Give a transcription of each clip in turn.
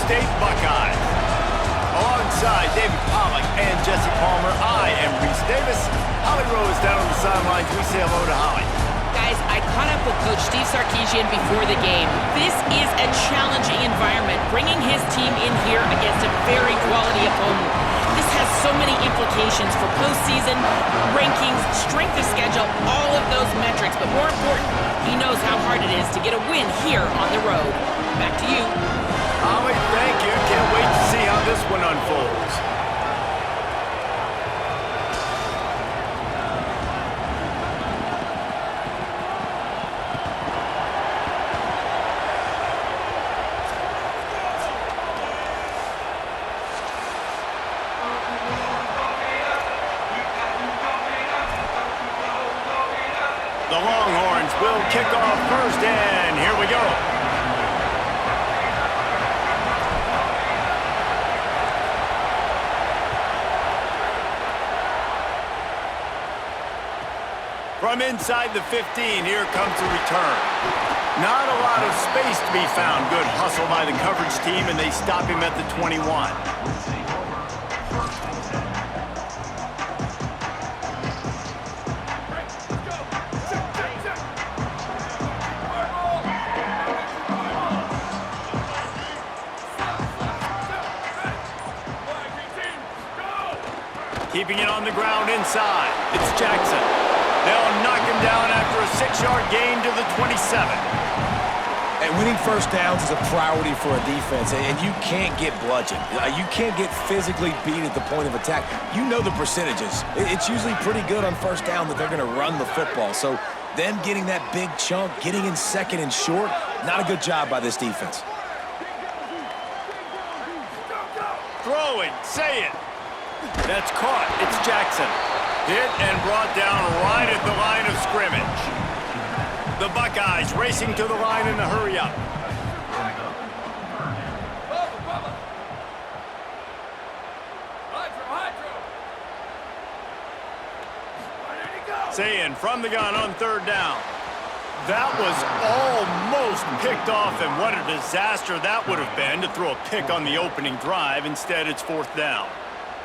State Buckeyes. Alongside David Pollack and Jesse Palmer, I am Reese Davis. Holly Rose down on the sidelines. We say hello to Holly. Guys, I caught up with Coach Steve Sarkisian before the game. This is a challenging environment, bringing his team in here against a very quality opponent. This has so many implications for postseason, rankings, strength of schedule, all of those metrics. But more important, he knows how hard it is to get a win here on the road. Back to you. Holly, thank you. Can't wait to see how this one unfolds. The Longhorns will kick off first, and here we go. From inside the 15, here comes the return. Not a lot of space to be found. Good hustle by the coverage team, and they stop him at the 21. Keeping it on the ground inside. It's Jackson. They'll knock him down after a 6-yard gain to the 27. And winning first downs is a priority for a defense, and you can't get bludgeoned. You can't get physically beat at the point of attack. You know the percentages. It's usually pretty good on first down that they're going to run the football. So them getting that big chunk, getting in second and short, not a good job by this defense. Throwing, say it. That's caught. It's Jackson. Hit and brought down right at the line of scrimmage. The Buckeyes racing to the line in a hurry-up. Saying from the gun on third down. That was almost picked off, and what a disaster that would have been to throw a pick on the opening drive. Instead, it's fourth down.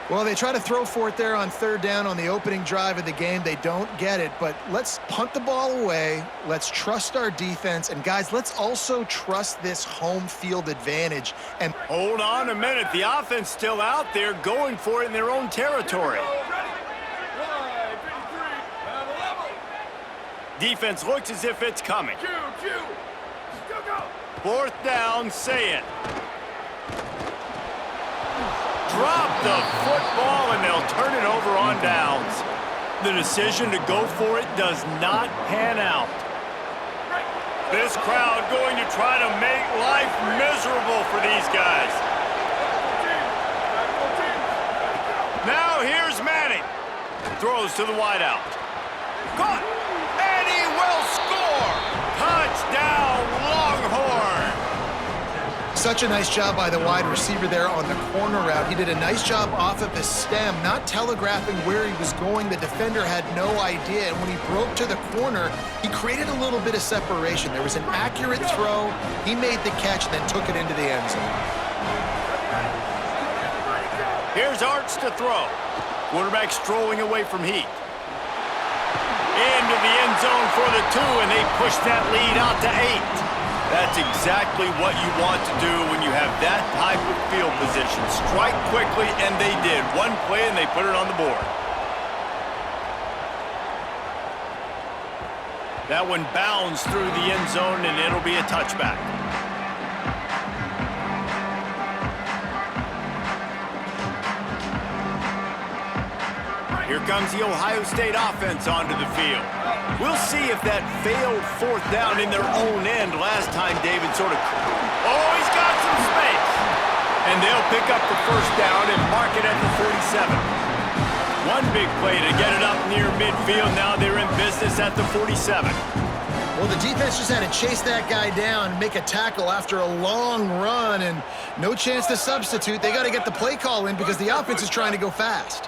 Well, they try to throw for it there on third down on the opening drive of the game. They don't get it, but let's punt the ball away. Let's trust our defense. And, guys, let's also trust this home field advantage. And hold on a minute. The offense still out there going for it in their own territory. Defense looks as if it's coming. Fourth down, say it. Drop the football, and they'll turn it over on downs. The decision to go for it does not pan out. This crowd going to try to make life miserable for these guys. Now here's Manning. Throws to the wideout. Caught, and he will score. Touchdown, Longhorn. such a nice job by the wide receiver there on the corner route. He did a nice job off of his stem, not telegraphing where he was going. The defender had no idea, and when he broke to the corner, he created a little bit of separation. There was an accurate throw. He made the catch and then took it into the end zone. Here's Arts to throw. Quarterback strolling away from Heat. Into the end zone for the 2, and they push that lead out to 8. That's exactly what you want to do when you have that type of field position. Strike quickly, and they did. One play, and they put it on the board. That one bounds through the end zone, and it'll be a touchback. Here comes the Ohio State offense onto the field. We'll see if that failed fourth down in their own end. Last time, David sort of... Oh, he's got some space. And they'll pick up the first down and mark it at the 47. One big play to get it up near midfield. Now they're in business at the 47. Well, the defense just had to chase that guy down and make a tackle after a long run, and no chance to substitute. They got to get the play call in because the offense is trying to go fast.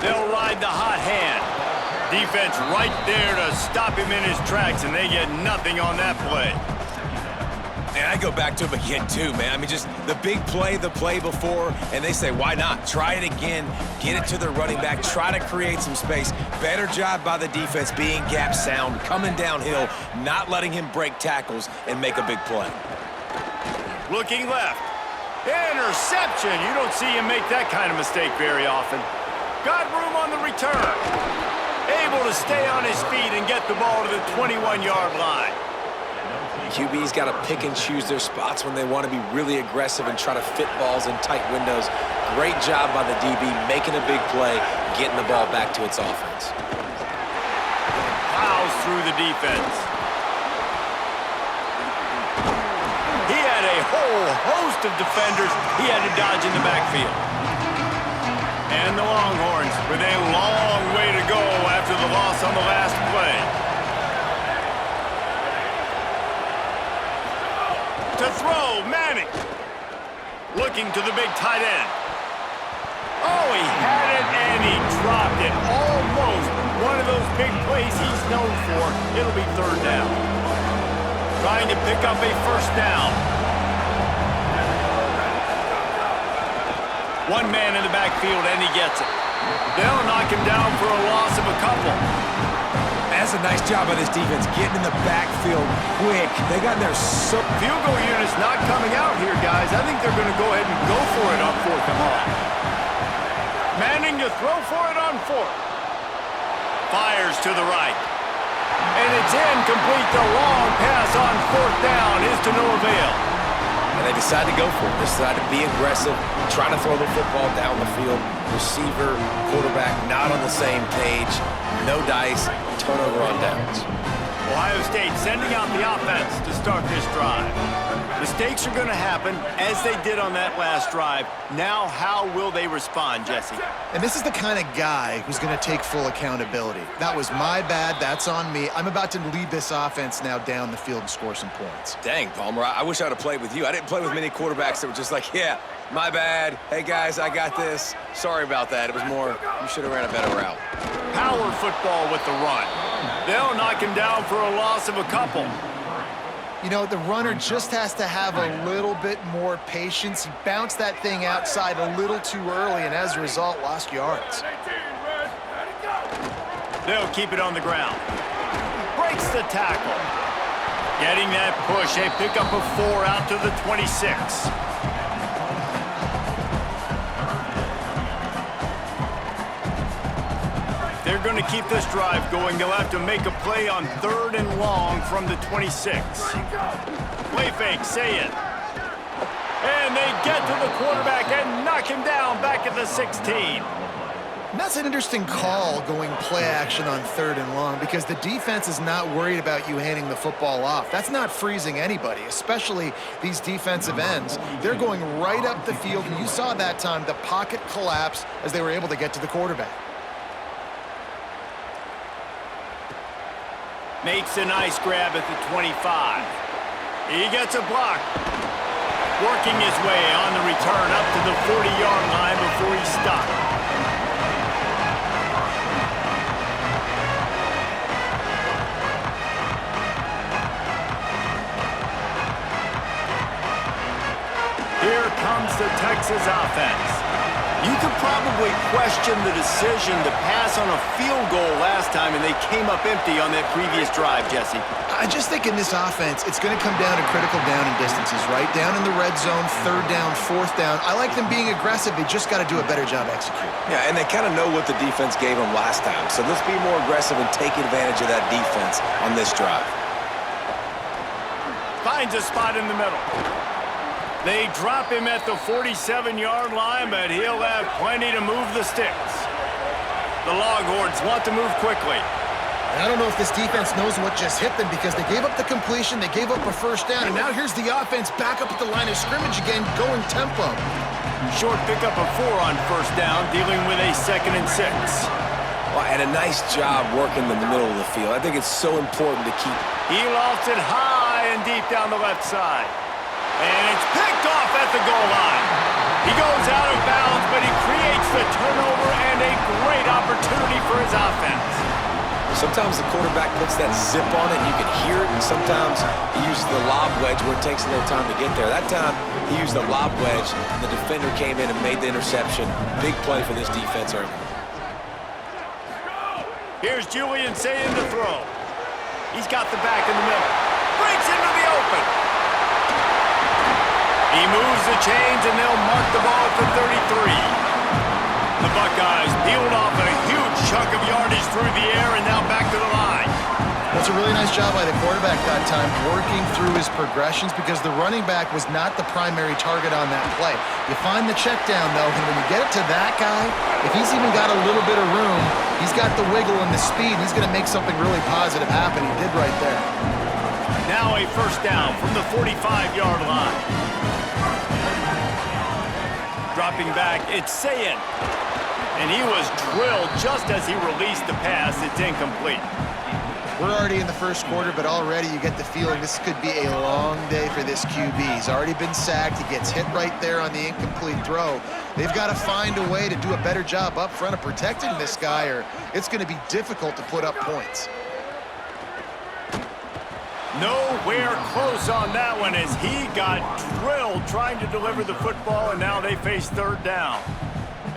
They'll ride the hot hand. Defense right there to stop him in his tracks, and they get nothing on that play. And I go back to him again, too, man. I mean, just the big play, the play before, and they say, why not? Try it again, get it to the running back, try to create some space. Better job by the defense being gap sound, coming downhill, not letting him break tackles and make a big play. Looking left. Interception. You don't see him make that kind of mistake very often. Got room on the return. Able to stay on his feet and get the ball to the 21-yard line. QB's got to pick and choose their spots when they want to be really aggressive and try to fit balls in tight windows. Great job by the DB making a big play, getting the ball back to its offense. Plows through the defense. He had a whole host of defenders he had to dodge in the backfield. And the Longhorns with a long way to go after the loss on the last play. To throw, Manning. Looking to the big tight end. Oh, he had it and he dropped it. Almost one of those big plays he's known for. It'll be third down. Trying to pick up a first down. One man in the backfield and he gets it. They'll knock him down for a loss of a couple. That's a nice job by this defense, getting in the backfield quick. They got in there so... Field goal unit's not coming out here, guys. I think they're going to go ahead and go for it on fourth and long. Manning to throw for it on fourth. Fires to the right. And it's incomplete. The long pass on fourth down is to no avail. And they decide to go for it. They decide to be aggressive, trying to throw the football down the field. Receiver, quarterback, not on the same page. No dice, turnover on downs. Ohio State sending out the offense to start this drive. Mistakes are going to happen, as they did on that last drive. Now, how will they respond, Jesse? And this is the kind of guy who's going to take full accountability. That was my bad. That's on me. I'm about to lead this offense now down the field and score some points. Dang, Palmer, I wish I would have played with you. I didn't play with many quarterbacks that were just like, yeah, my bad. Hey, guys, I got this. Sorry about that. It was more, you should have ran a better route. Power football with the run. They'll knock him down for a loss of a couple. You know, the runner just has to have a little bit more patience. He bounced that thing outside a little too early, and as a result, lost yards. They'll keep it on the ground. Breaks the tackle. Getting that push, a pickup of 4 out to the 26. They're going to keep this drive going. They'll have to make a play on 3rd and long from the 26. Play fake, say it. And they get to the quarterback and knock him down back at the 16. And that's an interesting call, going play action on 3rd and long, because the defense is not worried about you handing the football off. That's not freezing anybody, especially these defensive ends. They're going right up the field, and you saw that time the pocket collapse as they were able to get to the quarterback. Makes a nice grab at the 25. He gets a block. Working his way on the return up to the 40-yard line before he's stopped. Here comes the Texas offense. You could probably question the decision to pass on a field goal last time, and they came up empty on that previous drive, Jesse. I just think in this offense, it's going to come down to critical down and distances, right? Down in the red zone, 3rd down, 4th down. I like them being aggressive. They just got to do a better job executing. Yeah, and they kind of know what the defense gave them last time. So let's be more aggressive and take advantage of that defense on this drive. Finds a spot in the middle. They drop him at the 47-yard line, but he'll have plenty to move the sticks. The Longhorns want to move quickly. And I don't know if this defense knows what just hit them, because they gave up the completion, they gave up a first down, and now here's the offense back up at the line of scrimmage again, going tempo. Short pickup of 4 on first down, dealing with a 2nd and 6. Well, and a nice job working the middle of the field. I think it's so important to keep. He lofts it high and deep down the left side. And it's picked off at the goal line. He goes out of bounds, but he creates the turnover and a great opportunity for his offense. Sometimes the quarterback puts that zip on it, and you can hear it, and sometimes he uses the lob wedge where it takes a little time to get there. That time, he used the lob wedge, and the defender came in and made the interception. Big play for this defense early. Here's Julian Sayin to throw. He's got the back in the middle. Breaks into the open. He moves the chains, and they'll mark the ball at the 33. The Buckeyes peeled off a huge chunk of yardage through the air and now back to the line. That's a really nice job by the quarterback that time, working through his progressions because the running back was not the primary target on that play. You find the check down, though, and when you get it to that guy, if he's even got a little bit of room, he's got the wiggle and the speed, and he's going to make something really positive happen. He did right there. Now a first down from the 45-yard line. Dropping back, it's Sayin. And he was drilled just as he released the pass. It's incomplete. We're already in the first quarter, but already you get the feeling this could be a long day for this QB. He's already been sacked. He gets hit right there on the incomplete throw. They've got to find a way to do a better job up front of protecting this guy, or it's going to be difficult to put up points. Nowhere close on that one as he got drilled trying to deliver the football, and now they face third down.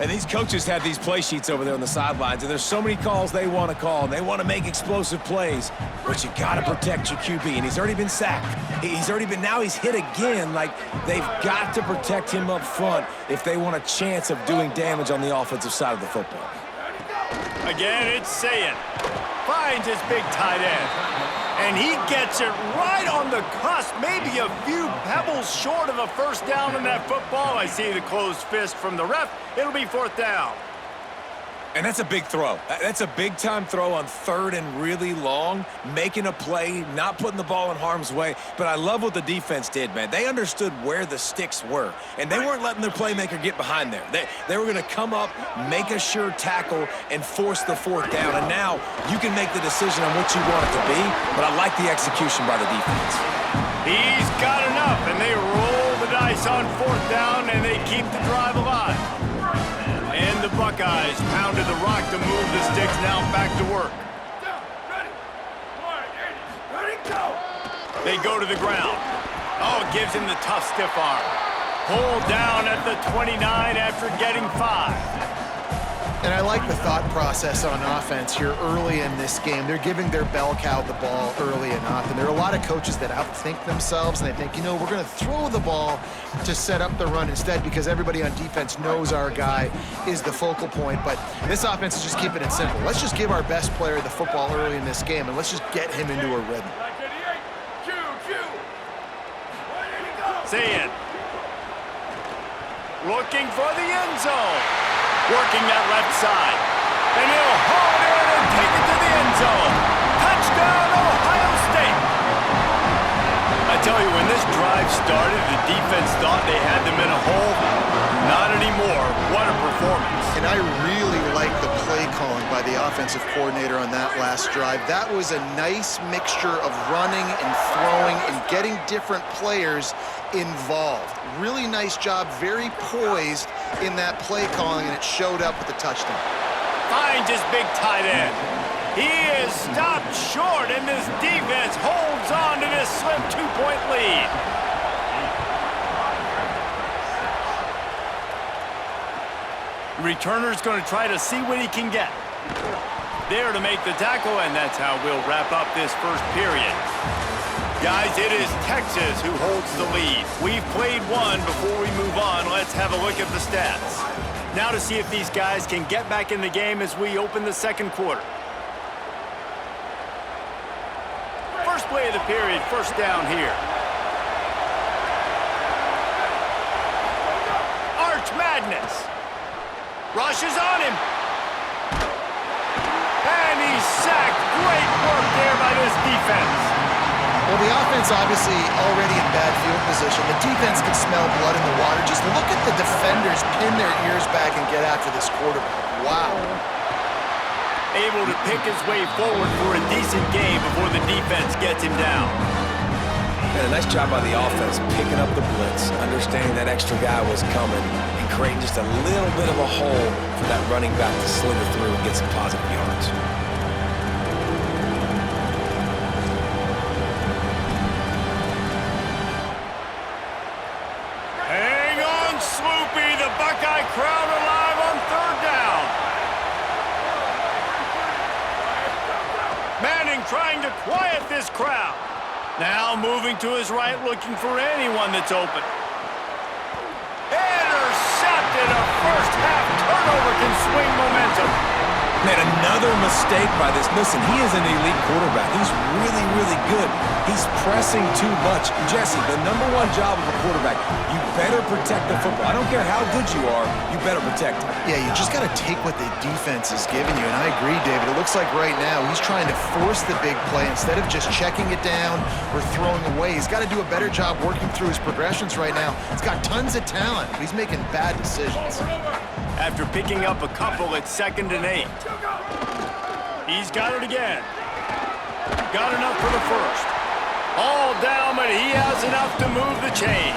And these coaches have these play sheets over there on the sidelines, and there's so many calls they want to call, and they want to make explosive plays, but you got to protect your QB, and he's already been sacked. Now he's hit again. Like, they've got to protect him up front if they want a chance of doing damage on the offensive side of the football. Again, it's Sayin. Finds his big tight end. And he gets it right on the cusp, maybe a few pebbles short of a first down in that football. I see the closed fist from the ref. It'll be fourth down. And that's a big throw. That's a big-time throw on third and really long, making a play, not putting the ball in harm's way. But I love what the defense did, man. They understood where the sticks were, and they weren't letting their playmaker get behind there. They were going to come up, make a sure tackle, and force the fourth down. And now you can make the decision on what you want it to be, but I like the execution by the defense. He's got enough, and they roll the dice on fourth down, and they keep the drive alive. And the Buckeyes pounded the rock to move the sticks, now back to work. They go to the ground. Oh, it gives him the tough stiff arm. Pulled down at the 29 after getting 5. And I like the thought process on offense here early in this game. They're giving their bell cow the ball early enough. And there are a lot of coaches that outthink themselves, and they think, you know, we're going to throw the ball to set up the run instead because everybody on defense knows our guy is the focal point. But this offense is just keeping it simple. Let's just give our best player the football early in this game, and let's just get him into a rhythm. Sayin. Looking for the end zone. Working that left side. And he'll haul it in and take it to the end zone. Touchdown, Ohio State. I tell you, when this drive started, the defense thought they had them in a hole. Not anymore. What a performance. And I really like the play calling by the offensive coordinator on that last drive. That was a nice mixture of running and throwing and getting different players involved. Really nice job, very poised in that play calling, and it showed up with the touchdown. Finds his big tight end. He is stopped short, and this defense holds on to this slim 2-point lead. Returner's going to try to see what he can get. There to make the tackle, and that's how we'll wrap up this first period. Guys, it is Texas who holds the lead. We've played one. Before we move on, let's have a look at the stats. Now to see if these guys can get back in the game as we open the second quarter. First play of the period, first down here. Arch Madness. Rushes on him. And he's sacked. Great work there by this defense. Well, the offense obviously already in bad field position. The defense can smell blood in the water. Just look at the defenders pin their ears back and get after this quarterback. Wow. Able to pick his way forward for a decent game before the defense gets him down. And a nice job by the offense picking up the blitz, understanding that extra guy was coming, and creating just a little bit of a hole for that running back to slither through and get some positive yards. trying to quiet this crowd. Now moving to his right, looking for anyone that's open. Intercepted. A first-half turnover can swing momentum. Man, another mistake by this. Listen, he is an elite quarterback. He's really, really good. He's pressing too much. Jesse, the #1 job of a quarterback, you better protect the football. I don't care how good you are, you better protect it. Yeah, you just got to take what the defense is giving you, and I agree, David. It looks like right now he's trying to force the big play instead of just checking it down or throwing away. He's got to do a better job working through his progressions right now. He's got tons of talent, but he's making bad decisions. After picking up a couple at 2nd and 8. He's got it again. Got enough for the first. All down, but he has enough to move the chains.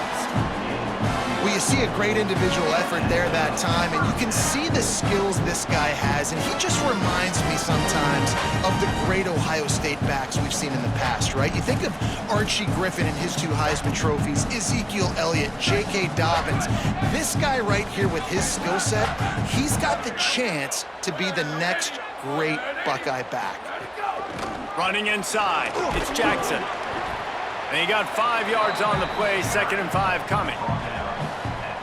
Well, you see a great individual effort there that time, and you can see the skills this guy has, and he just reminds me sometimes of the great Ohio State backs we've seen in the past, right? You think of Archie Griffin and his 2 Heisman trophies, Ezekiel Elliott, J.K. Dobbins. This guy right here with his skill set, he's got the chance to be the next great Buckeye back. Running inside, it's Jackson. And he got 5 yards on the play, 2nd and 5 coming.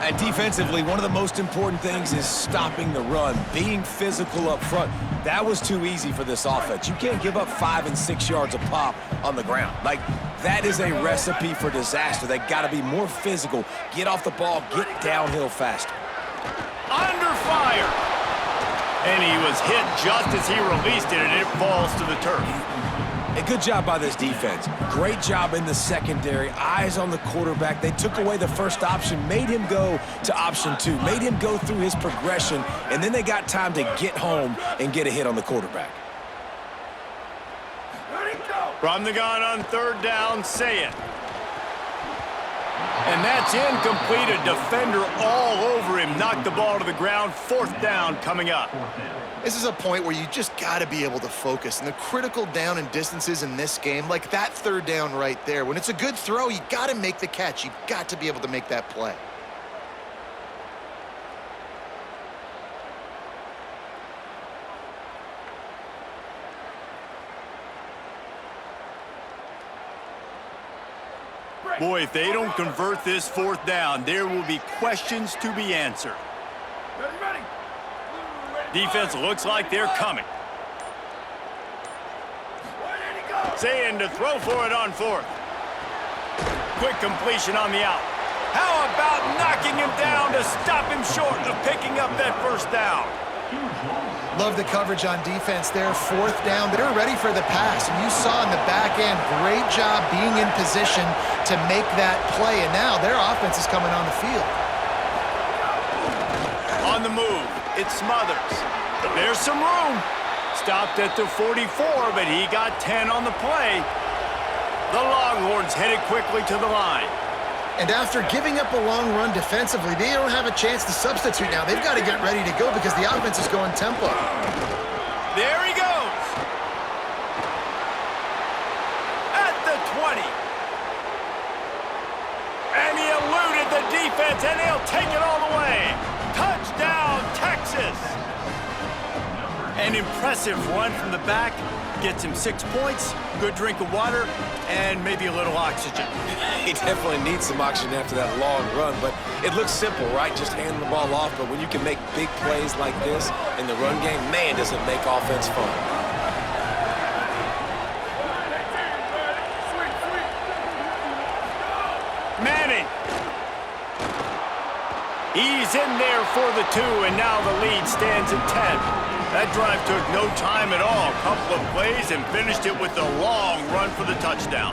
And defensively, one of the most important things is stopping the run, being physical up front. That was too easy for this offense. You can't give up 5 and 6 yards a pop on the ground. Like, that is a recipe for disaster. They got to be more physical, get off the ball, get downhill faster. Under fire. And he was hit just as he released it, and it falls to the turf. A good job by this defense. Great job in the secondary. Eyes on the quarterback. They took away the first option, made him go to option 2, made him go through his progression, and then they got time to get home and get a hit on the quarterback. From the gun on 3rd down, say it. And that's incomplete. A defender all over him. Knocked the ball to the ground. 4th down coming up. This is a point where you just got to be able to focus. And the critical down and distances in this game, like that 3rd down right there, when it's a good throw, you got to make the catch. You've got to be able to make that play. Boy, if they don't convert this 4th down, there will be questions to be answered. Defense looks like they're coming. Saying to throw for it on 4th. Quick completion on the out. How about knocking him down to stop him short of picking up that 1st down? Love the coverage on defense there. 4th down. They're ready for the pass. And you saw in the back end, great job being in position to make that play. And now their offense is coming on the field. On the move, it's Smothers. There's some room. Stopped at the 44, but he got 10 on the play. The Longhorns headed quickly to the line. And after giving up a long run defensively, they don't have a chance to substitute now. They've got to get ready to go because the offense is going tempo. There he goes. At the 20. And he eluded the defense, and he'll take it all the way. Touchdown, Texas. An impressive run from the back. Gets him 6 points, good drink of water, and maybe a little oxygen. He definitely needs some oxygen after that long run, but it looks simple, right? Just handing the ball off, but when you can make big plays like this in the run game, man, does it make offense fun. Manning. He's in there for the 2, and now the lead stands at 10. That drive took no time at all. A couple of plays and finished it with a long run for the touchdown.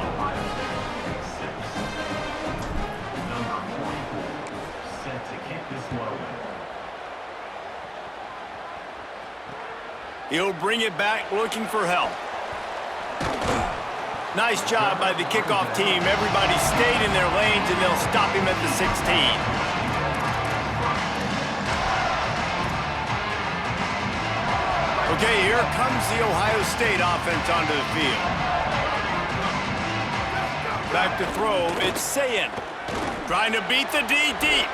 He'll bring it back looking for help. Nice job by the kickoff team. Everybody stayed in their lanes, and they'll stop him at the 16. Okay, here comes the Ohio State offense onto the field. Back to throw, it's Sayin. Trying to beat the D deep.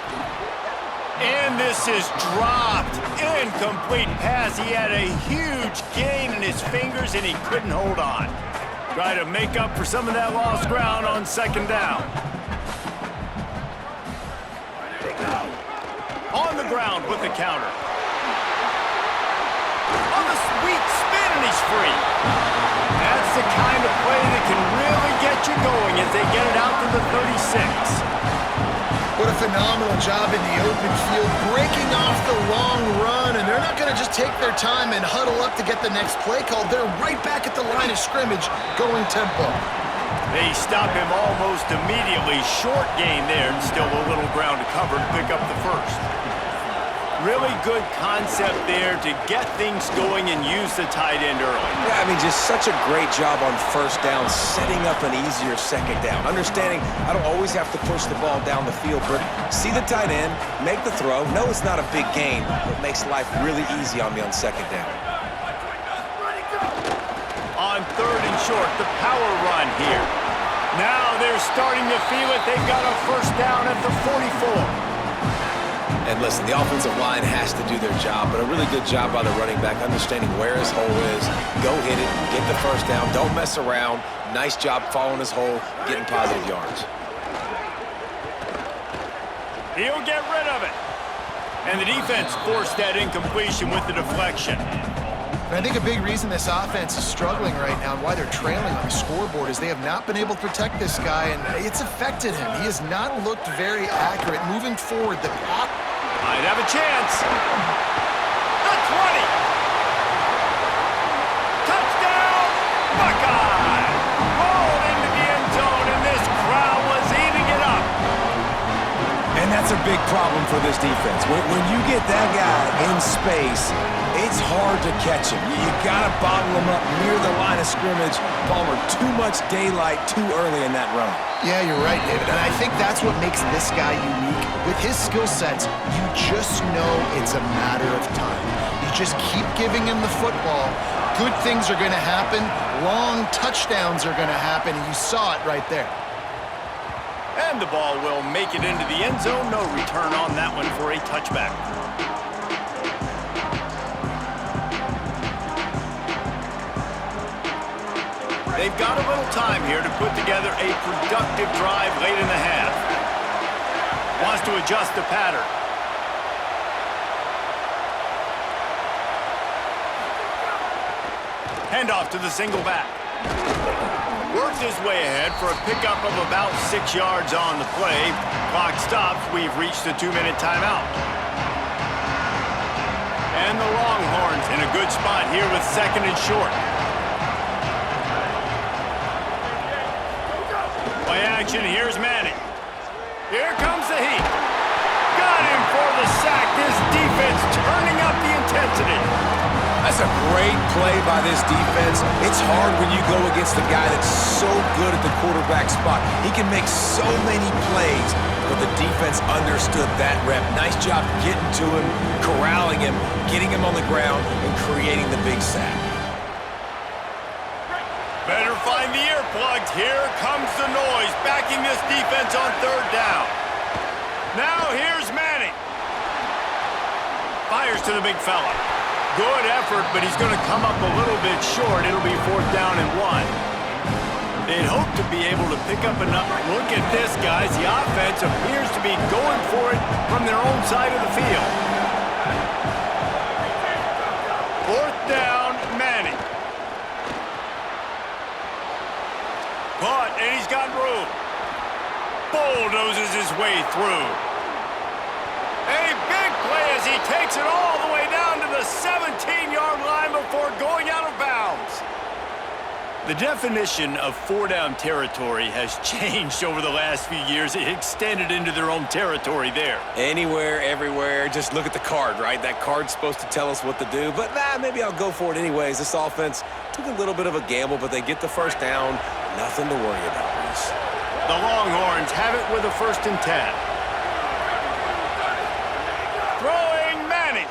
And this is dropped. Incomplete pass. He had a huge gain in his fingers, and he couldn't hold on. Try to make up for some of that lost ground on second down. On the ground with the counter. On the sweet spin, and he's free. That's the kind of play that can really get you going as they get it out to the 36. What a phenomenal job in the open field, breaking off the long run, and they're not going to just take their time and huddle up to get the next play called. They're right back at the line of scrimmage, going tempo. They stop him almost immediately. Short gain there, and still a little ground to cover to pick up the first. Really good concept there to get things going and use the tight end early. Yeah, I mean, just such a great job on first down, setting up an easier second down. Understanding I don't always have to push the ball down the field, but see the tight end, make the throw. No, it's not a big gain, but it makes life really easy on me on second down. On third and short, the power run here. Now they're starting to feel it. They've got a first down at the 44. And listen, the offensive line has to do their job, but a really good job by the running back, understanding where his hole is. Go hit it, get the first down, don't mess around. Nice job following his hole, getting positive yards. He'll get rid of it. And the defense forced that incompletion with the deflection. And I think a big reason this offense is struggling right now and why they're trailing on the scoreboard is they have not been able to protect this guy, and it's affected him. He has not looked very accurate. Moving forward, the pass might have a chance. The 20. Touchdown, Buckeye. Rolled into the end zone, and this crowd was eating it up. And that's a big problem for this defense. When you get that guy in space, it's hard to catch him. You got to bottle him up near the line of scrimmage. Palmer, too much daylight too early in that run. Yeah, you're right, David. And I think that's what makes this guy unique. With his skill sets, you just know it's a matter of time. You just keep giving him the football. Good things are going to happen. Long touchdowns are going to happen. And you saw it right there. And the ball will make it into the end zone. No return on that one for a touchback. They've got a little time here to put together a productive drive late in the half. Wants to adjust the pattern. Handoff to the single back. Works his way ahead for a pickup of about 6 yards on the play. Clock stops. We've reached the 2-minute timeout. And the Longhorns in a good spot here with second and short. Play action, here's Manning. Here comes the heat. Got him for the sack. This defense turning up the intensity. That's a great play by this defense. It's hard when you go against a guy that's so good at the quarterback spot. He can make so many plays, but the defense understood that rep. Nice job getting to him, corralling him, getting him on the ground, and creating the big sack. Better find the earplugs. Here comes the noise, backing this defense on third down. Now here's Manning. Fires to the big fella. Good effort, but he's going to come up a little bit short. It'll be 4th down and 1. They'd hope to be able to pick up enough. Look at this, guys. The offense appears to be going for it from their own side of the field. 4th down, Manning. Caught, and he's got room. Bulldozes his way through. A big play as he takes it all the way down to the 17-yard line before going out of bounds. The definition of 4-down territory has changed over the last few years. It extended into their own territory there. Anywhere, everywhere, just look at the card, right? That card's supposed to tell us what to do, but maybe I'll go for it anyways. This offense took a little bit of a gamble, but they get the first down. Nothing to worry about, Reese. The Longhorns have it with a 1st and 10. Throwing Manning.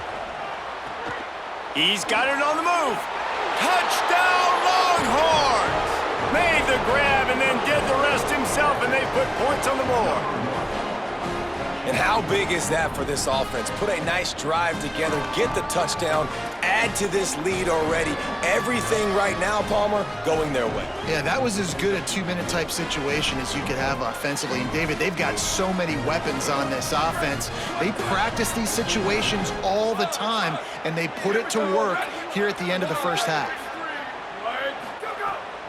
He's got it on the move. Touchdown Longhorns! Made the grab and then did the rest himself, and they put points on the board. And how big is that for this offense? Put a nice drive together, get the touchdown, add add to this lead already. Everything right now, Palmer, going their way. Yeah, that was as good a 2-minute type situation as you could have offensively. And David, they've got so many weapons on this offense. They practice these situations all the time, and they put it to work here at the end of the first half.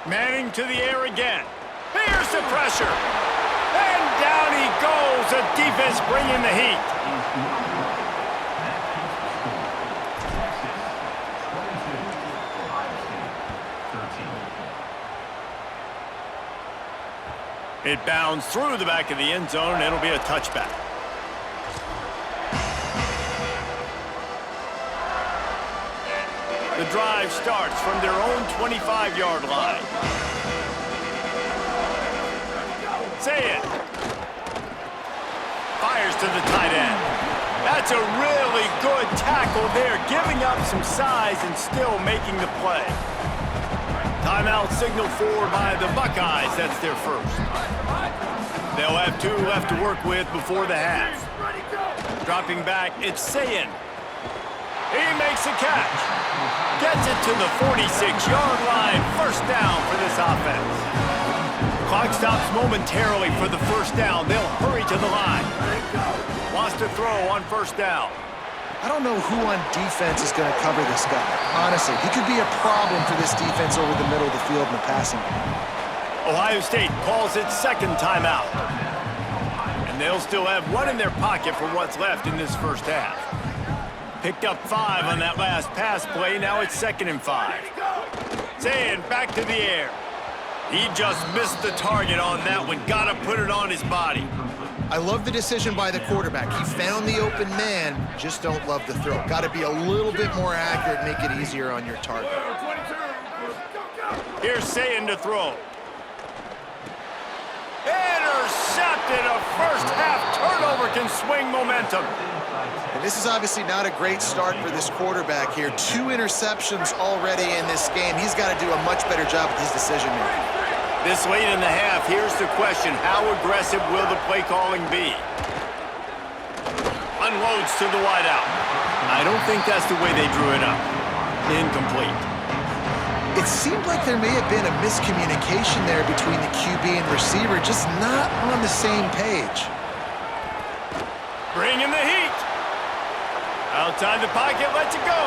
Manning to the air again. Here's the pressure. And down he goes. The defense bringing the heat. It bounds through the back of the end zone. It'll be a touchback. The drive starts from their own 25-yard line. Say it. Fires to the tight end. That's a really good tackle there, giving up some size and still making the play. Timeout signal for by the Buckeyes. That's their first. They'll have 2 left to work with before the half. Dropping back, it's Sayin. He makes a catch. Gets it to the 46-yard line. First down for this offense. Clock stops momentarily for the first down. They'll hurry to the line. Wants to throw on first down. I don't know who on defense is going to cover this guy. Honestly, he could be a problem for this defense over the middle of the field in the passing game. Ohio State calls its second timeout. And they'll still have 1 in their pocket for what's left in this first half. Picked up 5 on that last pass play. Now it's 2nd and 5. Sayin back to the air. He just missed the target on that one. Got to put it on his body. I love the decision by the quarterback. He found the open man, just don't love the throw. Got to be a little bit more accurate, make it easier on your target. Here's Sayin to throw. Intercepted. A first half turnover can swing momentum. And this is obviously not a great start for this quarterback here. 2 interceptions already in this game. He's got to do a much better job with his decision making. This late in the half, here's the question. How aggressive will the play calling be? Unloads to the wideout. I don't think that's the way they drew it up. Incomplete. It seemed like there may have been a miscommunication there between the QB and receiver, just not on the same page. Bringing the heat. Outside the pocket, lets it go.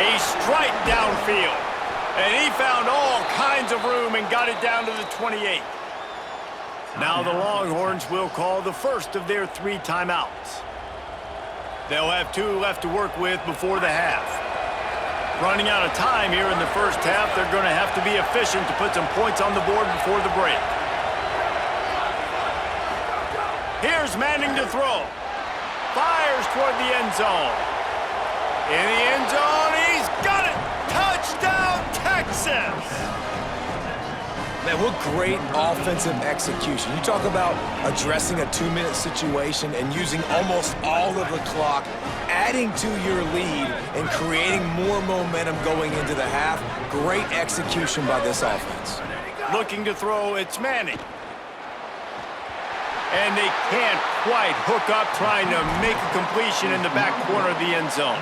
A strike downfield. And he found all kinds of room and got it down to the 28. Now the Longhorns will call the first of their 3 timeouts. They'll have 2 left to work with before the half. Running out of time here in the first half, they're going to have to be efficient to put some points on the board before the break. Here's Manning to throw. Fires toward the end zone. In the end zone, he's got it! Touchdown, Texas! Man, what great offensive execution. You talk about addressing a 2-minute situation and using almost all of the clock, adding to your lead and creating more momentum going into the half. Great execution by this offense. Looking to throw, it's Manning. And they can't quite hook up trying to make a completion in the back corner of the end zone.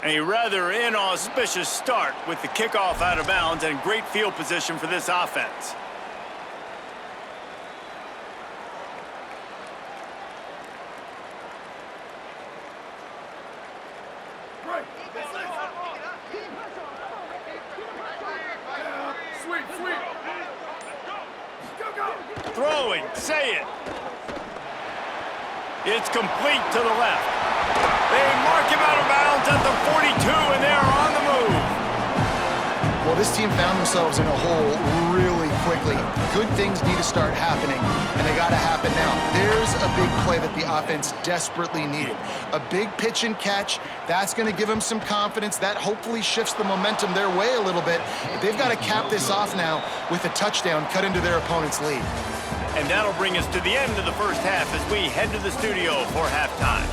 A rather inauspicious start with the kickoff out of bounds and great field position for this offense. Throwing, say it. It's complete to the left. They mark him out of bounds at the 42, and they're on the move. Well, this team found themselves in a hole really quickly. Good things need to start happening, and they got to happen now. There's a big play that the offense desperately needed. A big pitch and catch. That's going to give them some confidence. That hopefully shifts the momentum their way a little bit. But they've got to cap this off now with a touchdown cut into their opponent's lead. And that'll bring us to the end of the first half as we head to the studio for halftime.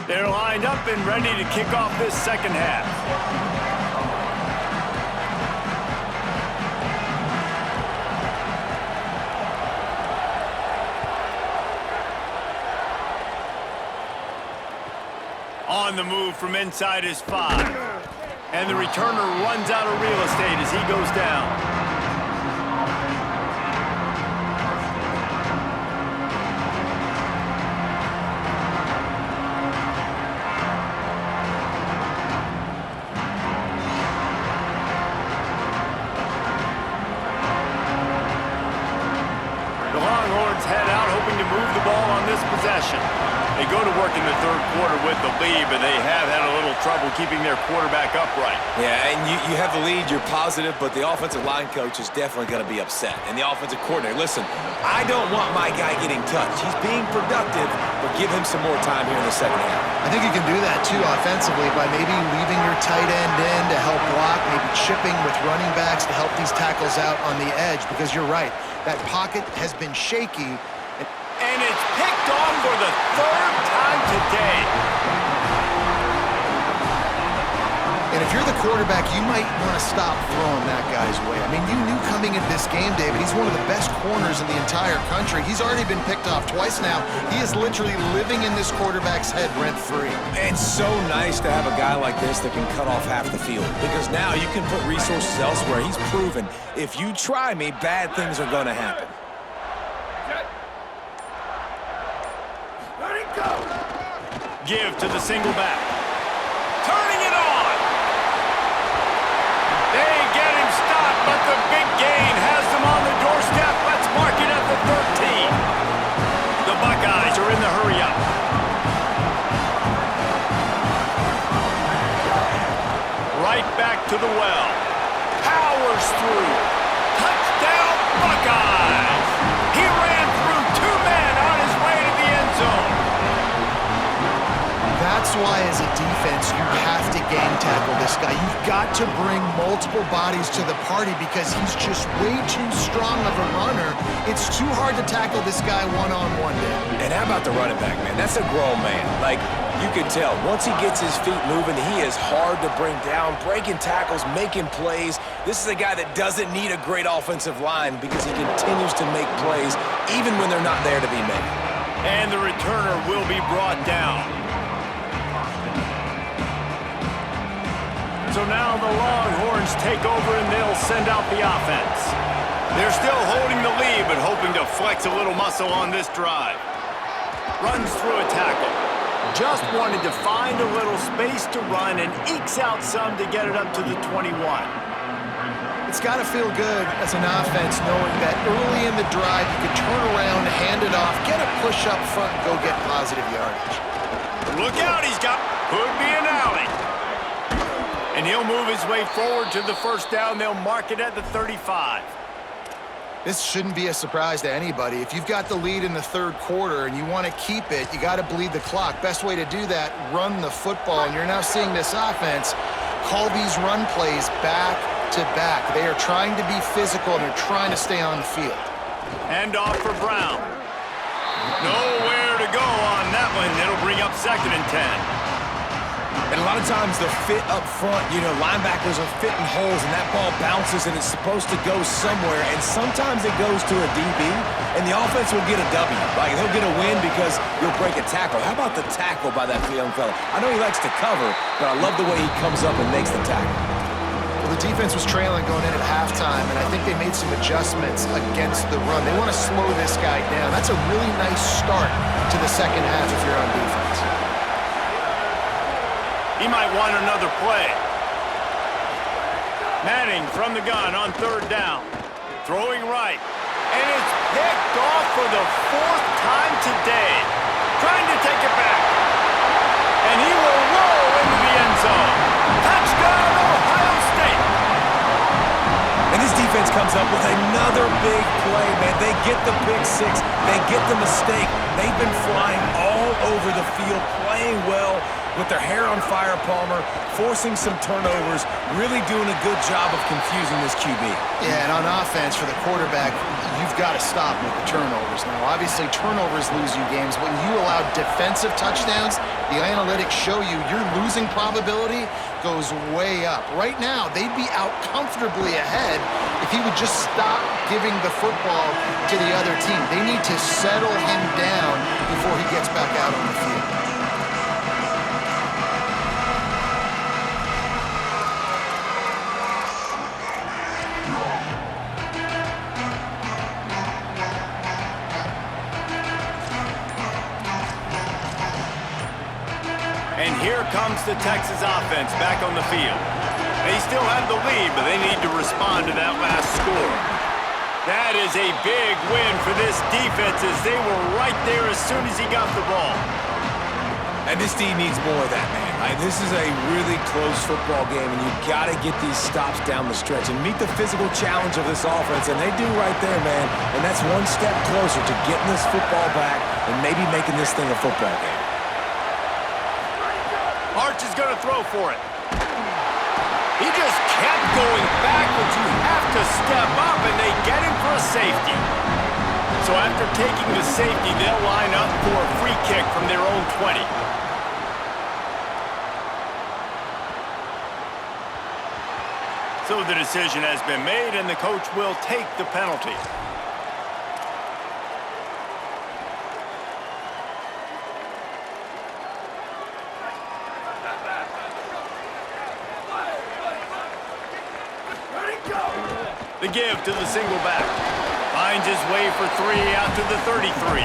They're lined up and ready to kick off this second half. On the move from inside his 5. And the returner runs out of real estate as he goes down. The Longhorns head out hoping to move the ball on this possession. They go to work in the third quarter with the lead, but they have had a little trouble keeping their quarterback upright. Yeah, and you have the lead, you're positive, but the offensive line coach is definitely going to be upset. And the offensive coordinator, listen, I don't want my guy getting touched. He's being productive, but give him some more time here in the second half. I think you can do that, too, offensively, by maybe leaving your tight end in to help block, maybe chipping with running backs to help these tackles out on the edge, because you're right. That pocket has been shaky. And it's picked off for the third time today. And if you're the quarterback, you might want to stop throwing that guy's way. I mean, you knew coming into this game, David, he's one of the best corners in the entire country. He's already been picked off twice now. He is literally living in this quarterback's head rent-free. It's so nice to have a guy like this that can cut off half the field, because now you can put resources elsewhere. He's proven, if you try me, bad things are going to happen. Give to the single back. Turning it on. They get him stopped, but the big gain has them on the doorstep. Let's mark it at the 13. The Buckeyes are in the hurry-up. Right back to the well. Powers through. Touchdown, Buckeyes. He ran through 2 men on his way to the end zone. That's why, as a defense, you have to game tackle this guy. You've got to bring multiple bodies to the party because he's just way too strong of a runner. It's too hard to tackle this guy one-on-one, man. And how about the running back, man? That's a grown man. Like, you can tell, once he gets his feet moving, he is hard to bring down, breaking tackles, making plays. This is a guy that doesn't need a great offensive line because he continues to make plays even when they're not there to be made. And the returner will be brought down. So now the Longhorns take over and they'll send out the offense. They're still holding the lead, but hoping to flex a little muscle on this drive. Runs through a tackle. Just wanted to find a little space to run and ekes out some to get it up to the 21. It's got to feel good as an offense knowing that early in the drive you can turn around, hand it off, get a push up front, and go get positive yardage. Look out, could be an alley. And he'll move his way forward to the first down. They'll mark it at the 35. This shouldn't be a surprise to anybody. If you've got the lead in the third quarter and you want to keep it, you got to bleed the clock. Best way to do that, run the football. And you're now seeing this offense call these run plays back to back. They are trying to be physical and they're trying to stay on the field. Hand off for Brown. Nowhere to go on that one. It'll bring up 2nd and 10. And a lot of times the fit up front, linebackers are fitting holes and that ball bounces and it's supposed to go somewhere. And sometimes it goes to a DB and the offense will get a W. Like, he'll get a win because you'll break a tackle. How about the tackle by that young fella? I know he likes to cover, but I love the way he comes up and makes the tackle. Well, the defense was trailing going in at halftime, and I think they made some adjustments against the run. They want to slow this guy down. That's a really nice start to the second half if you're on defense. He might want another play. Manning from the gun on 3rd down. Throwing right. And it's picked off for the 4th time today. Trying to take it back. And he will roll into the end zone. Touchdown, Ohio State. And this defense comes up with another big play, man. They get the pick 6. They get the mistake. They've been flying all over the field, playing well. with their hair on fire, Palmer, forcing some turnovers, really doing a good job of confusing this QB. Yeah, and on offense for the quarterback, you've got to stop with the turnovers. Now, obviously, turnovers lose you games. When you allow defensive touchdowns, the analytics show you your losing probability goes way up. Right now, they'd be out comfortably ahead if he would just stop giving the football to the other team. They need to settle him down before he gets back out on the field. And here comes the Texas offense back on the field. They still have the lead, but they need to respond to that last score. That is a big win for this defense as they were right there as soon as he got the ball. And this team needs more of that, man. This is a really close football game, and you've got to get these stops down the stretch and meet the physical challenge of this offense, and they do right there, man. And that's one step closer to getting this football back and maybe making this thing a football game. Arch is going to throw for it. He just kept going backwards. You have to step up, and they get him for a safety. So after taking the safety, they'll line up for a free kick from their own 20. So the decision has been made, and the coach will take the penalty. The give to the single back. Finds his way for 3 out to the 33.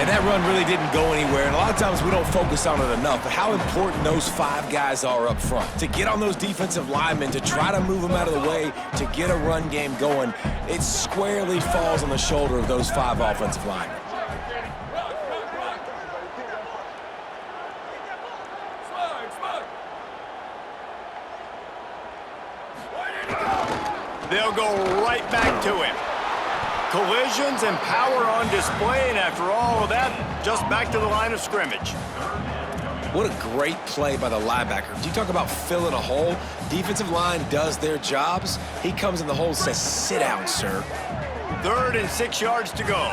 And that run really didn't go anywhere, and a lot of times we don't focus on it enough, but how important those 5 guys are up front. To get on those defensive linemen, to try to move them out of the way, to get a run game going, it squarely falls on the shoulder of those 5 offensive linemen. They'll go right back to him. Collisions and power on display, and after all of that, just back to the line of scrimmage. What a great play by the linebacker. You talk about filling a hole. Defensive line does their jobs. He comes in the hole and says, sit down, sir. 3rd and 6 yards to go.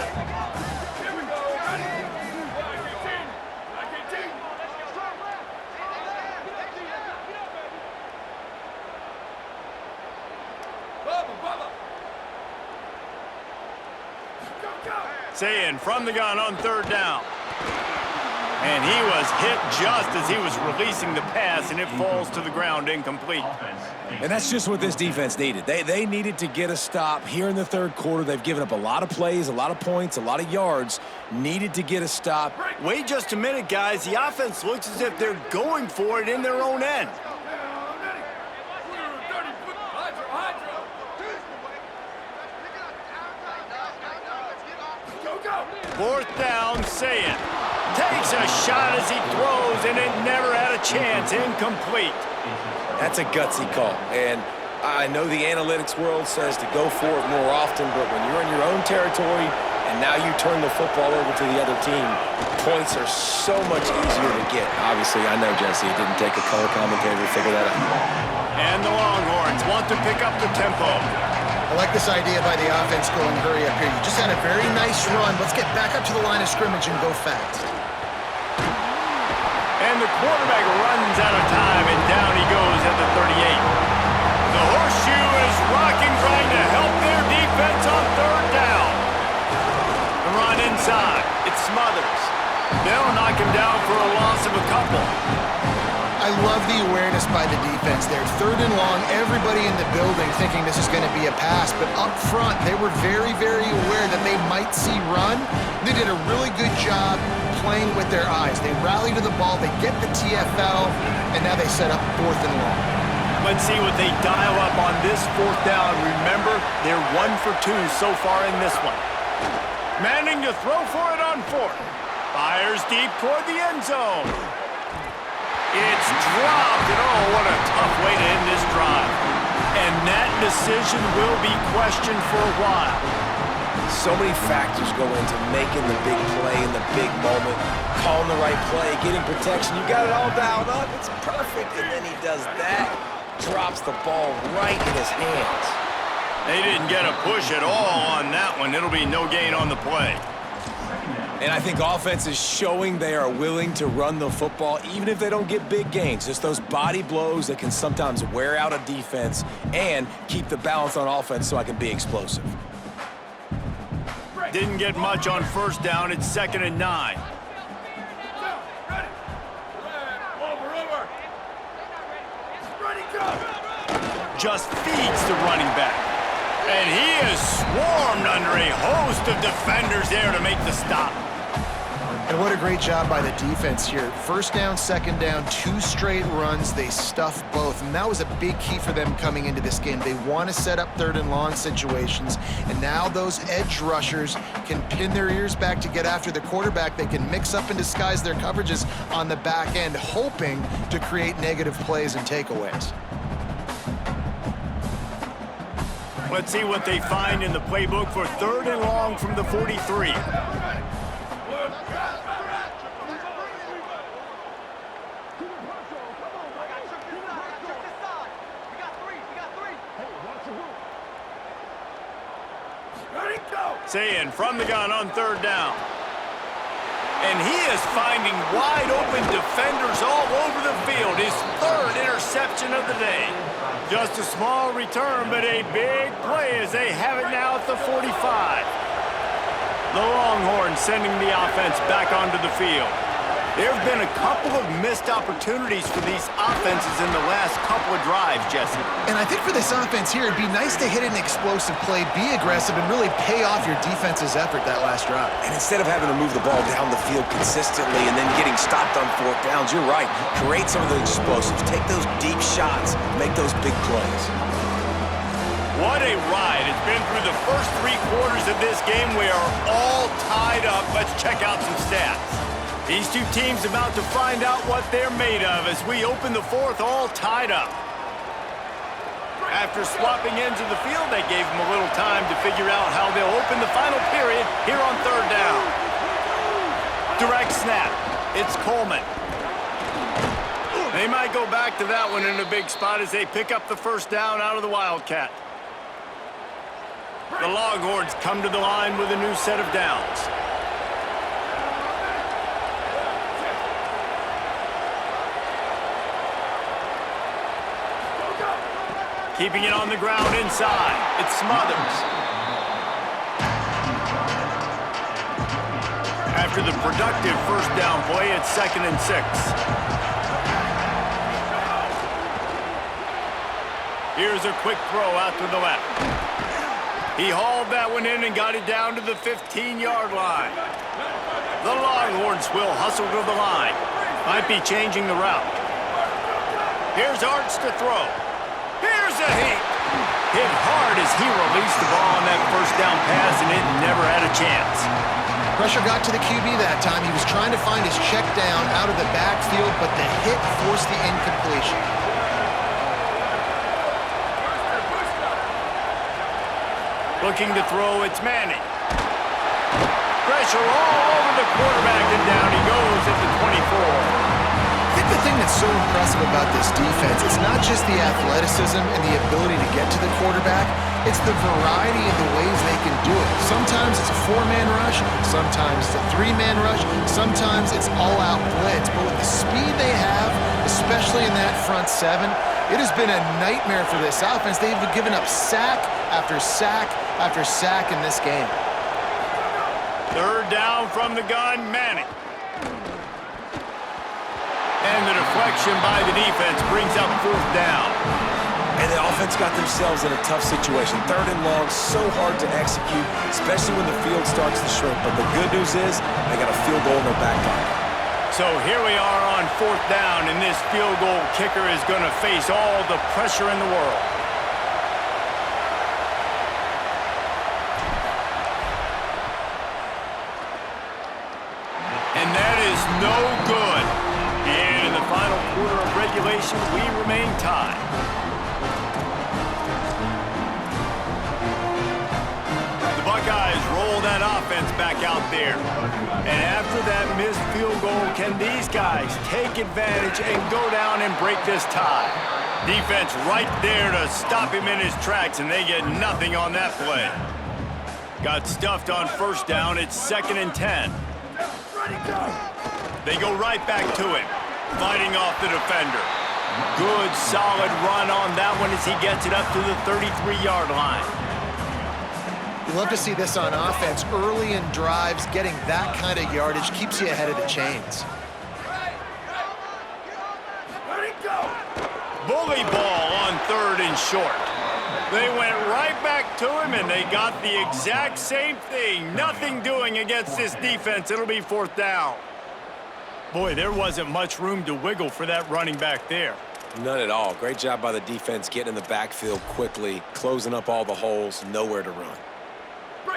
Saying from the gun on 3rd down. And he was hit just as he was releasing the pass, and it falls to the ground incomplete. And that's just what this defense needed. They needed to get a stop here in the 3rd quarter. They've given up a lot of plays, a lot of points, a lot of yards. Needed to get a stop. Wait just a minute, guys. The offense looks as if they're going for it in their own end. Fourth down, say it. Takes a shot as he throws, and it never had a chance. Incomplete. That's a gutsy call. And I know the analytics world says to go for it more often, but when you're in your own territory and now you turn the football over to the other team, points are so much easier to get. Obviously, I know, Jesse, it didn't take a color commentator to figure that out. And the Longhorns want to pick up the tempo. I like this idea by the offense going hurry up here. You just had a very nice run. Let's get back up to the line of scrimmage and go fast. And the quarterback runs out of time, and down he goes at the 38. The horseshoe is rocking, trying to help their defense on 3rd down. The run inside. It smothers. They'll knock him down for a loss of a couple. I love the awareness by the defense there. 3rd and long, everybody in the building thinking this is going to be a pass, but up front, they were very, very aware that they might see run. They did a really good job playing with their eyes. They rally to the ball, they get the TFL, and now they set up 4th and long. Let's see what they dial up on this 4th down. Remember, they're 1 for 2 so far in this one. Manning to throw for it on 4th. Fires deep toward the end zone. It's dropped, and oh, what a tough way to end this drive. And that decision will be questioned for a while. So many factors go into making the big play in the big moment, calling the right play, getting protection. You got it all dialed up. It's perfect. And then he does that, drops the ball right in his hands. They didn't get a push at all on that one. It'll be no gain on the play. And I think offense is showing they are willing to run the football, even if they don't get big gains. Just those body blows that can sometimes wear out a defense and keep the balance on offense so I can be explosive. Didn't get much on first down. It's 2nd and 9. Just feeds the running back. And he is swarmed under a host of defenders there to make the stop. And what a great job by the defense here. First down, second down, 2 straight runs. They stuffed both, and that was a big key for them coming into this game. They want to set up 3rd and long situations, and now those edge rushers can pin their ears back to get after the quarterback. They can mix up and disguise their coverages on the back end, hoping to create negative plays and takeaways. Let's see what they find in the playbook for 3rd and long from the 43. Saying from the gun on 3rd down. And he is finding wide open defenders all over the field. His 3rd interception of the day. Just a small return, but a big play as they have it now at the 45. The Longhorns sending the offense back onto the field. There have been a couple of missed opportunities for these offenses in the last couple of drives, Jesse. And I think for this offense here, it'd be nice to hit an explosive play, be aggressive, and really pay off your defense's effort that last drive. And instead of having to move the ball down the field consistently and then getting stopped on 4th downs, you're right. Create some of the explosives. Take those deep shots. Make those big plays. What a ride. It's been through the first 3 quarters of this game. We are all tied up. Let's check out some stats. These two teams about to find out what they're made of as we open the 4th all tied up. After swapping ends of the field, they gave them a little time to figure out how they'll open the final period here on 3rd down. Direct snap. It's Coleman. They might go back to that one in a big spot as they pick up the 1st down out of the Wildcat. The Longhorns come to the line with a new set of downs. Keeping it on the ground inside. It's Smothers. After the productive 1st down play, it's 2nd and 6. Here's a quick throw out to the left. He hauled that one in and got it down to the 15-yard line. The Longhorns will hustle to the line. Might be changing the route. Here's Arts to throw. Here's a hit. Hit hard as he released the ball on that 1st down pass, and it never had a chance. Pressure got to the QB that time. He was trying to find his check down out of the backfield, but the hit forced the incompletion. Looking to throw, it's Manning. Pressure all over the quarterback, and down he goes at the 24. I think the thing that's so impressive about this defense is not just the athleticism and the ability to get to the quarterback, it's the variety of the ways they can do it. Sometimes it's a 4-man rush, sometimes it's a 3-man rush, sometimes it's all-out blitz. But with the speed they have, especially in that front 7, it has been a nightmare for this offense. They've given up sack after sack after sack in this game. 3rd down from the gun, Manning. And the deflection by the defense brings up 4th down. And the offense got themselves in a tough situation. 3rd and long, so hard to execute, especially when the field starts to shrink. But the good news is they got a field goal in their back pocket. So here we are on 4th down, and this field goal kicker is going to face all the pressure in the world. And that is no good. And in the final quarter of regulation, we remain tied. The Buckeyes back out there. And after that missed field goal, can these guys take advantage and go down and break this tie? Defense right there to stop him in his tracks, and they get nothing on that play. Got stuffed on first down. It's 2nd and 10. They go right back to him, fighting off the defender. Good, solid run on that one as he gets it up to the 33-yard line. You love to see this on offense. Early in drives, getting that kind of yardage keeps you ahead of the chains. Bully ball on 3rd and short. They went right back to him, and they got the exact same thing. Nothing doing against this defense. It'll be 4th down. Boy, there wasn't much room to wiggle for that running back there. None at all. Great job by the defense getting in the backfield quickly, closing up all the holes, nowhere to run.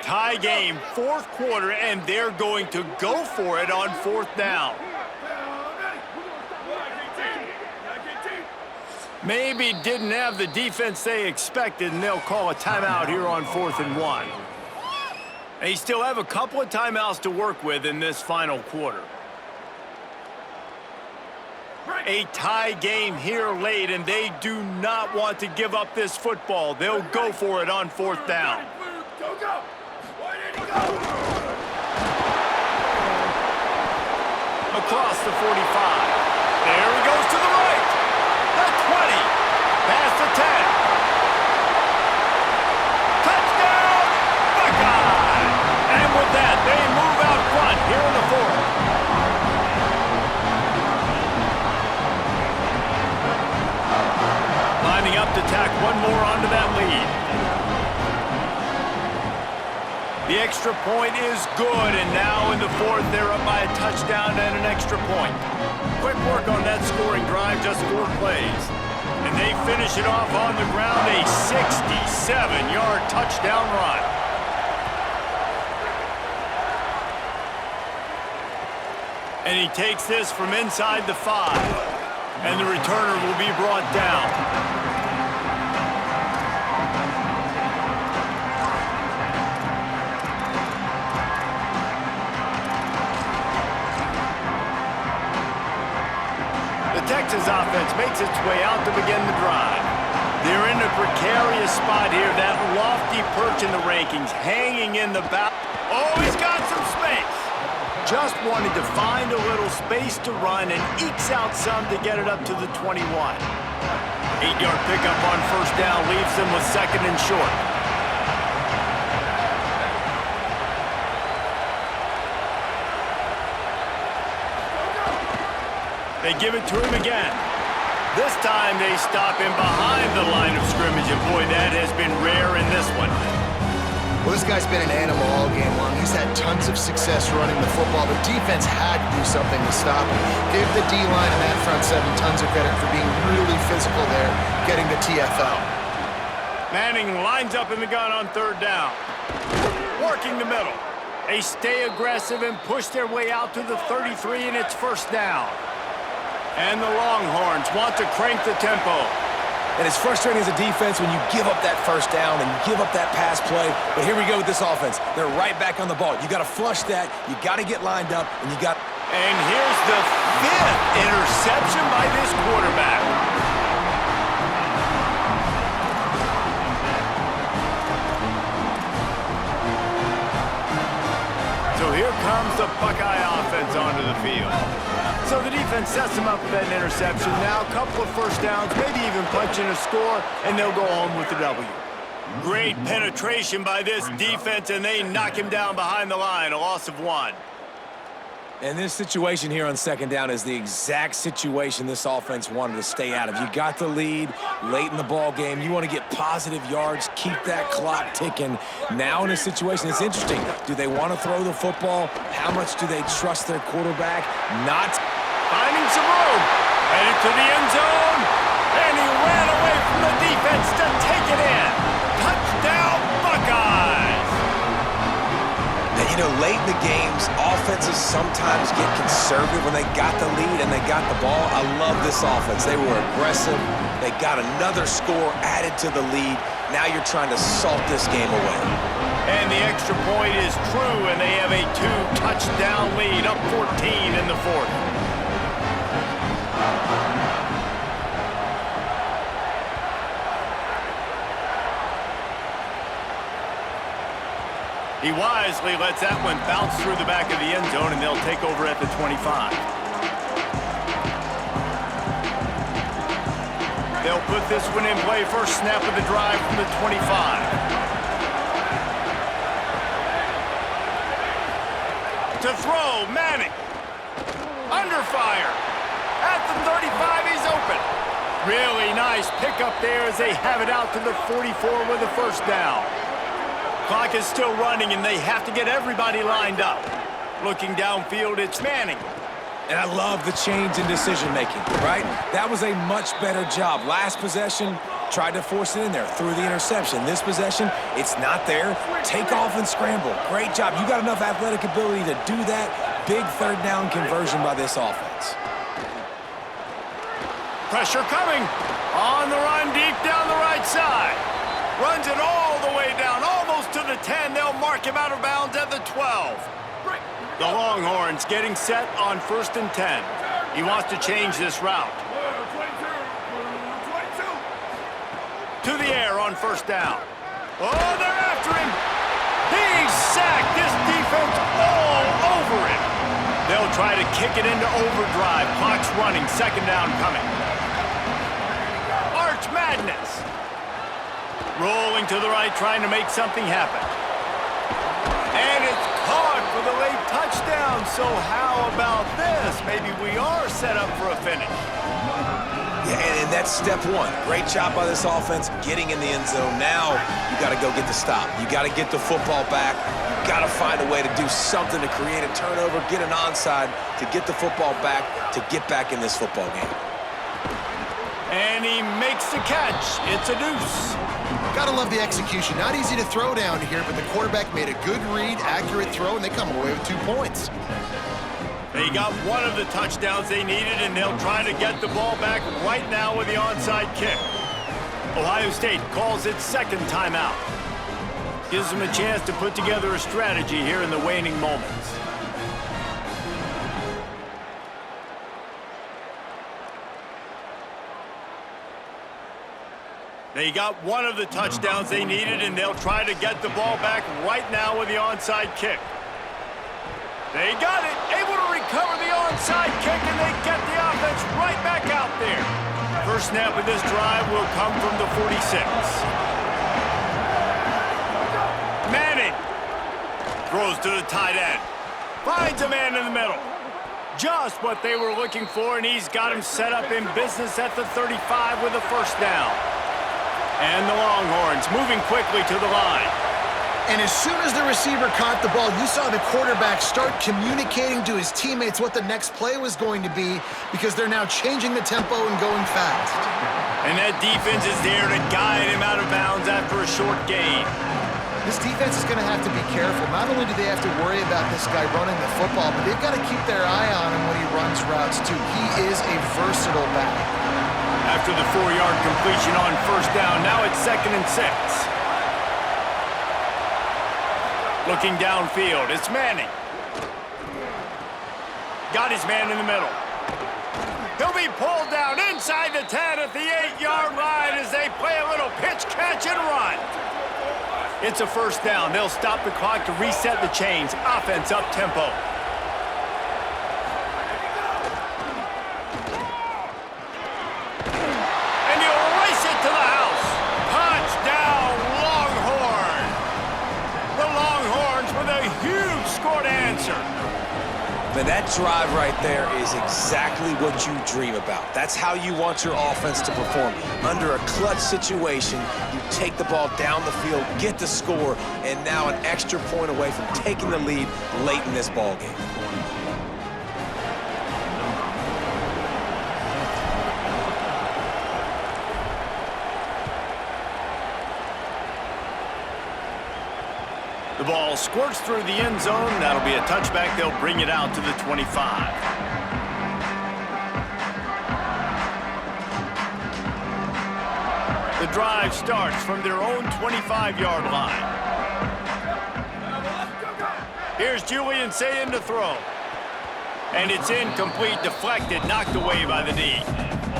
Tie game, 4th quarter, and they're going to go for it on 4th down. Maybe didn't have the defense they expected, and they'll call a timeout here on 4th and 1. They still have a couple of timeouts to work with in this final quarter. A tie game here late, and they do not want to give up this football. They'll go for it on 4th down. Across the 45. There he goes to the right. The 20. Past the 10. Touchdown, Buckeye! And with that, they move out front here in the 4th. Lining up to tack one more onto that lead. The extra point is good, and now in the 4th, they're up by a touchdown and an extra point. Quick work on that scoring drive, just 4 plays. And they finish it off on the ground, a 67-yard touchdown run. And he takes this from inside the 5, and the returner will be brought down. Texas offense makes its way out to begin the drive. They're in a precarious spot here, that lofty perch in the rankings, hanging in the back. Oh, he's got some space. Just wanted to find a little space to run and ekes out some to get it up to the 21. 8-yard pickup on first down leaves them with 2nd and short. They give it to him again. This time they stop him behind the line of scrimmage, and boy, that has been rare in this one. Well, this guy's been an animal all game long. He's had tons of success running the football. The defense had to do something to stop him. Give the D-line and that front 7 tons of credit for being really physical there, getting the TFL. Manning lines up in the gun on 3rd down. Working the middle. They stay aggressive and push their way out to the 33, and it's 1st down. And the Longhorns want to crank the tempo. And it's frustrating as a defense when you give up that first down and you give up that pass play. But here we go with this offense. They're right back on the ball. You got to flush that. You got to get lined up, and you got. And here's the 5th interception by this quarterback. So here comes the Buckeye offense onto the field. So the defense sets them up with that interception. Now a couple of first downs, maybe even punching a score, and they'll go home with the W. Great penetration by this defense, and they knock him down behind the line, a loss of 1. And this situation here on 2nd down is the exact situation this offense wanted to stay out of. You got the lead late in the ball game. You want to get positive yards, keep that clock ticking. Now in a situation, it's interesting. Do they want to throw the football? How much do they trust their quarterback? Not. Finding some room. Headed to the end zone. And he ran away from the defense to take it in. Touchdown, Buckeyes. And you know, late in the games, offenses sometimes get conservative when they got the lead and they got the ball. I love this offense. They were aggressive. They got another score added to the lead. Now you're trying to salt this game away. And the extra point is true, and they have a 2-touchdown lead, up 14 in the fourth. He wisely lets that one bounce through the back of the end zone, and they'll take over at the 25. They'll put this one in play. First snap of the drive from the 25. To throw, Manning. Under fire. At the 35, he's open. Really nice pickup there as they have it out to the 44 with a first down. Clock is still running, and they have to get everybody lined up. Looking downfield, it's Manning. And I love the change in decision-making, right? That was a much better job. Last possession, tried to force it in there, threw the interception. This possession, it's not there. Take off and scramble. Great job. You got enough athletic ability to do that. Big third down conversion by this offense. Pressure coming. On the run, deep down the right side. Runs it all the way down, almost to the 10. They'll mark him out of bounds at the 12. The Longhorns getting set on 1st and 10. He wants to change this route. To the air on first down. Oh, they're after him. He's sacked. This defense all over him. They'll try to kick it into overdrive. Clock's running. Second down coming. Arch Madness. Rolling to the right, trying to make something happen. And it's caught for the late touchdown. So how about this? Maybe we are set up for a finish. Yeah, and that's step one. Great job by this offense getting in the end zone. Now you got to go get the stop. You got to get the football back. You got to find a way to do something to create a turnover, get an onside, to get the football back, to get back in this football game. And he makes the catch. It's a deuce. Gotta love the execution. Not easy to throw down here, but the quarterback made a good read, accurate throw, and they come away with 2 points. They got one of the touchdowns they needed, and they'll try to get the ball back right now with the onside kick. Ohio State calls its second timeout. Gives them a chance to put together a strategy here in the waning moments. They got one of the touchdowns they needed, and they'll try to get the ball back right now with the onside kick. They got it, able to recover the onside kick, and they get the offense right back out there. First snap of this drive will come from the 46. Manning throws to the tight end. Finds a man in the middle. Just what they were looking for, and he's got him set up in business at the 35 with a first down. And the Longhorns moving quickly to the line. And as soon as the receiver caught the ball, you saw the quarterback start communicating to his teammates what the next play was going to be, because they're now changing the tempo and going fast. And that defense is there to guide him out of bounds after a short gain. This defense is going to have to be careful. Not only do they have to worry about this guy running the football, but they've got to keep their eye on him when he runs routes, too. He is a versatile back. After the 4-yard completion on first down, now it's 2nd and 6. Looking downfield, it's Manning. Got his man in the middle. He'll be pulled down inside the 10 at the 8-yard line as they play a little pitch, catch, and run. It's a first down. They'll stop the clock to reset the chains. Offense up tempo. Man, that drive right there is exactly what you dream about. That's how you want your offense to perform. Under a clutch situation, you take the ball down the field, get the score, and now an extra point away from taking the lead late in this ball game. The ball squirts through the end zone. That'll be a touchback. They'll bring it out to the 25. The drive starts from their own 25-yard line. Here's Julian Sayin to throw. And it's incomplete, deflected, knocked away by the knee.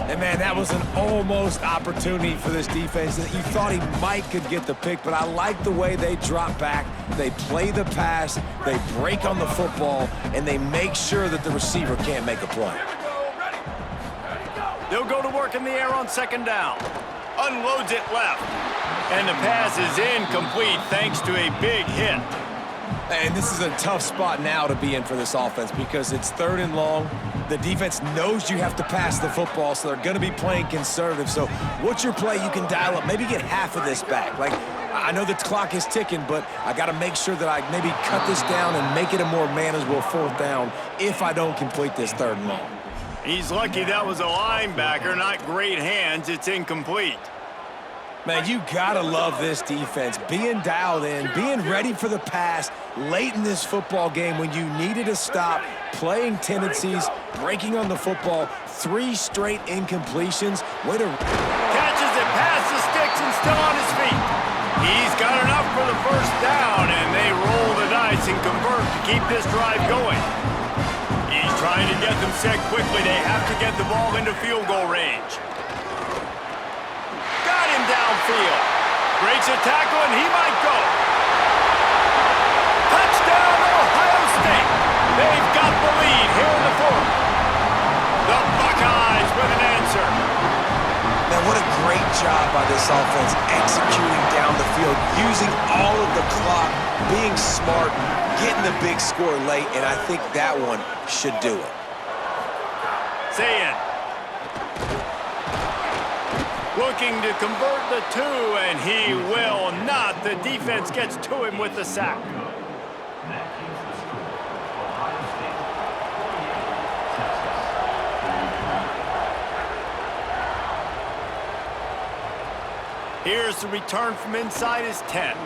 And, man, that was an almost opportunity for this defense. You thought he might could get the pick, but I like the way they drop back. They play the pass, they break on the football, and they make sure that the receiver can't make a play. They'll go to work in the air on second down. Unloads it left. And the pass is incomplete thanks to a big hit. And this is a tough spot now to be in for this offense because it's 3rd and long. The defense knows you have to pass the football, so they're going to be playing conservative. So what's your play you can dial up? Maybe get half of this back. Like, I know the clock is ticking, but I got to make sure that I maybe cut this down and make it a more manageable 4th down if I don't complete this 3rd and long. He's lucky that was a linebacker, not great hands. It's incomplete. Man, you gotta love this defense. Being dialed in, being ready for the pass late in this football game when you needed a stop, playing tendencies, breaking on the football, 3 straight incompletions. Way to... Catches it past the sticks and still on his feet. He's got enough for the 1st down, and they roll the dice and convert to keep this drive going. He's trying to get them set quickly. They have to get the ball into field goal range. Downfield. Breaks a tackle, and he might go. Touchdown, Ohio State. They've got the lead here in the 4th. The Buckeyes with an answer. Man, what a great job by this offense executing down the field, using all of the clock, being smart, getting the big score late, and I think that one should do it. Sayin. Looking to convert the 2, and he will not. The defense gets to him with the sack. Here's the return from inside his 10.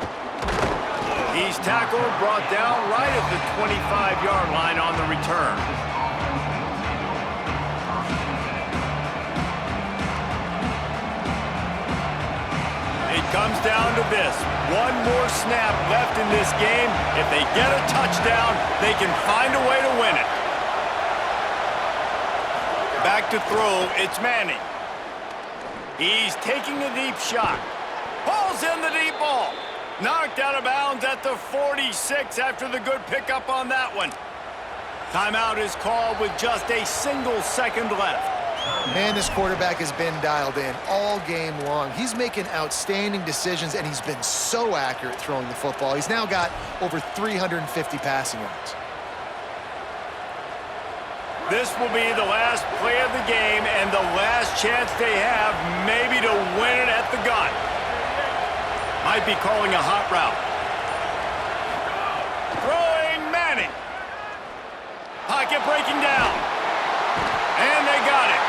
He's tackled, brought down right at the 25-yard line on the return. Comes down to this. One more snap left in this game. If they get a touchdown, they can find a way to win it. Back to throw, it's Manning. He's taking a deep shot. Pulls in the deep ball. Knocked out of bounds at the 46 after the good pickup on that one. Timeout is called with just a single second left. Man, this quarterback has been dialed in all game long. He's making outstanding decisions, and he's been so accurate throwing the football. He's now got over 350 passing yards. This will be the last play of the game and the last chance they have maybe to win it at the gun. Might be calling a hot route. Throwing Manning. Pocket breaking down. And they got it.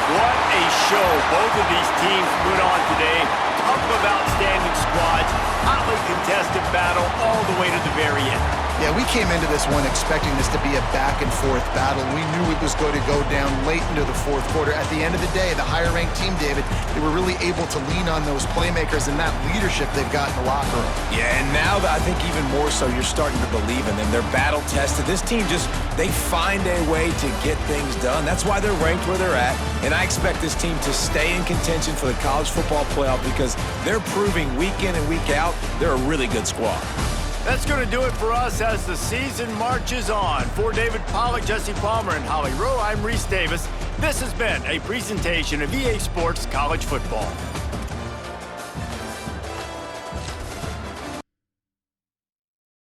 What a show both of these teams put on today. Couple of outstanding squads, hotly contested battle all the way to the very end. Yeah, we came into this one expecting this to be a back-and-forth battle. We knew it was going to go down late into the 4th quarter. At the end of the day, the higher-ranked team, David, they were really able to lean on those playmakers and that leadership they've got in the locker room. Yeah, and now that I think even more so, you're starting to believe in them. They're battle-tested. This team they find a way to get things done. That's why they're ranked where they're at, and I expect this team to stay in contention for the college football playoff because they're proving week in and week out they're a really good squad. That's going to do it for us as the season marches on. For David Pollack, Jesse Palmer, and Holly Rowe, I'm Reese Davis. This has been a presentation of EA Sports College Football.